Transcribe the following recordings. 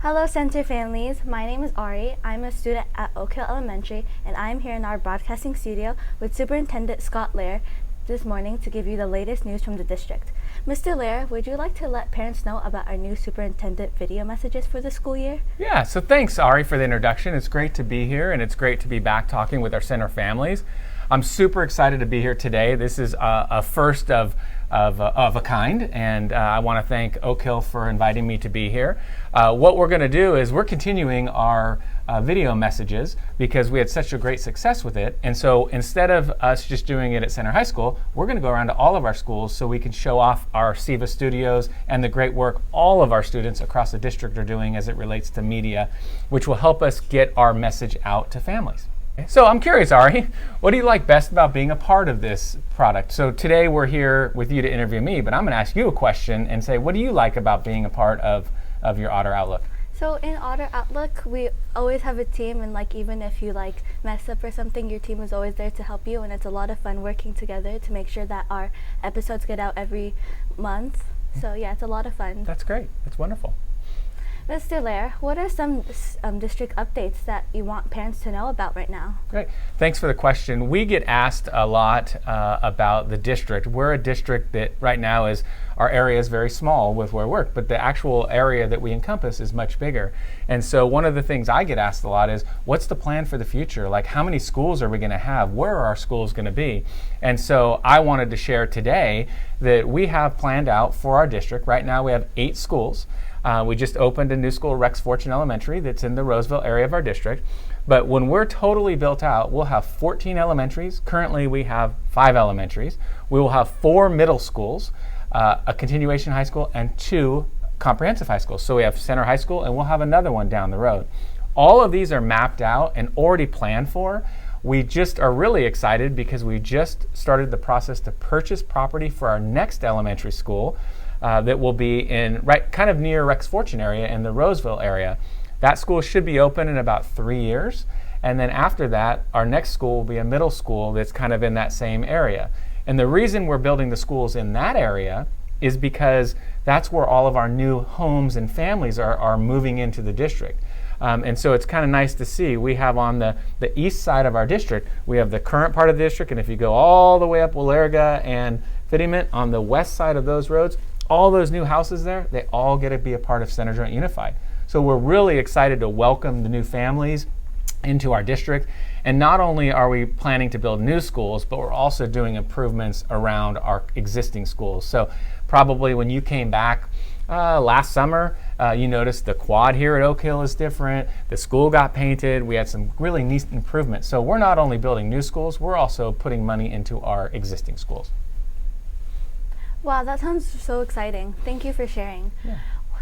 Hello, Center families. My name is Ari. I'm a student at Oak Hill Elementary, and I'm here in our broadcasting studio with Superintendent Scott Lair this morning to give you the latest news from the district. Mr. Lair, would you like to let parents know about our new superintendent video messages for the school year? Yeah, so thanks, Ari, for the introduction. It's great to be here, and it's great to be back talking with our center families. I'm super excited to be here today. This is a first of a kind, and I want to thank Oak Hill for inviting me to be here. What we're going to do is we're continuing our video messages because we had such a great success with it. And so instead of us just doing it at Center High School, we're going to go around to all of our schools so we can show off our SIVA studios and the great work all of our students across the district are doing as it relates to media, which will help us get our message out to families. So I'm curious, Ari, what do you like best about being a part of this product? So today we're here with you to interview me, but I'm going to ask you a question and say, what do you like about being a part of your Otter Outlook? So in Otter Outlook, we always have a team, and even if you mess up or something, your team is always there to help you, and it's a lot of fun working together to make sure that our episodes get out every month. So yeah, it's a lot of fun. That's great. That's wonderful. Mr. Lair, what are some district updates that you want parents to know about right now? Great. Thanks for the question. We get asked a lot about the district. We're a district that right now our area is very small with where we work, but the actual area that we encompass is much bigger. And so one of the things I get asked a lot is, what's the plan for the future? Like, how many schools are we going to have? Where are our schools going to be? And so I wanted to share today that we have planned out for our district. Right now we have 8 schools. We just opened a new school, Rex Fortune Elementary, that's in the Roseville area of our district. But when we're totally built out, we'll have 14 elementaries. Currently, we have 5 elementaries. We will have 4 middle schools, a continuation high school, and 2 comprehensive high schools. So we have Center High School, and we'll have another one down the road. All of these are mapped out and already planned for. We just are really excited because we just started the process to purchase property for our next elementary school. That will be in kind of near Rex Fortune area in the Roseville area. That school should be open in about 3 years. And then after that, our next school will be a middle school that's kind of in that same area. And the reason we're building the schools in that area is because that's where all of our new homes and families are moving into the district. And so it's kind of nice to see. We have on the east side of our district, we have the current part of the district, and if you go all the way up Walerga and Fittiment on the west side of those roads, all those new houses there, they all get to be a part of Center Joint Unified. So we're really excited to welcome the new families into our district. And not only are we planning to build new schools, but we're also doing improvements around our existing schools. So probably when you came back last summer, you noticed the quad here at Oak Hill is different. The school got painted. We had some really neat improvements. So we're not only building new schools, we're also putting money into our existing schools. Wow, that sounds so exciting. Thank you for sharing. Yeah.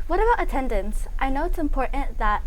What about attendance? I know it's important that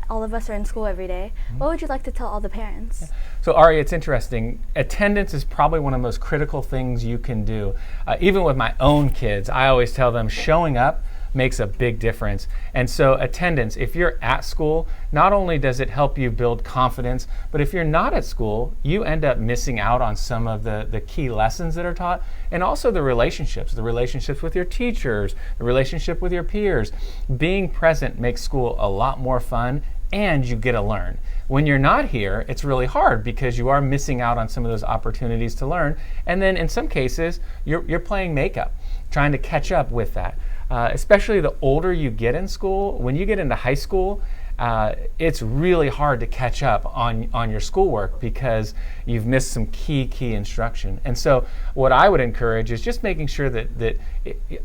all of us are in school every day. Mm-hmm. What would you like to tell all the parents? Yeah. So Ari, it's interesting. Attendance is probably one of the most critical things you can do. Even with my own kids, I always tell them showing up makes a big difference. And so attendance, if you're at school, not only does it help you build confidence, but if you're not at school, you end up missing out on some of the key lessons that are taught, and also the relationships with your teachers, the relationship with your peers. Being present makes school a lot more fun, and you get to learn. When you're not here, it's really hard because you are missing out on some of those opportunities to learn. And then in some cases, you're playing makeup, trying to catch up with that. Especially the older you get in school, when you get into high school, it's really hard to catch up on your schoolwork because you've missed some key instruction. And so what I would encourage is just making sure that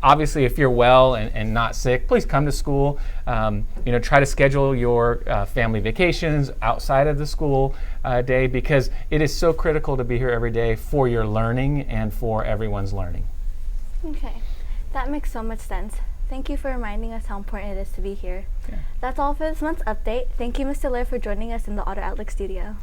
obviously if you're well and not sick, please come to school. Try to schedule your family vacations outside of the school day, because it is so critical to be here every day for your learning and for everyone's learning. Okay. That makes so much sense. Thank you for reminding us how important it is to be here. Yeah. That's all for this month's update. Thank you, Mr. Lair, for joining us in the Otter Outlook studio.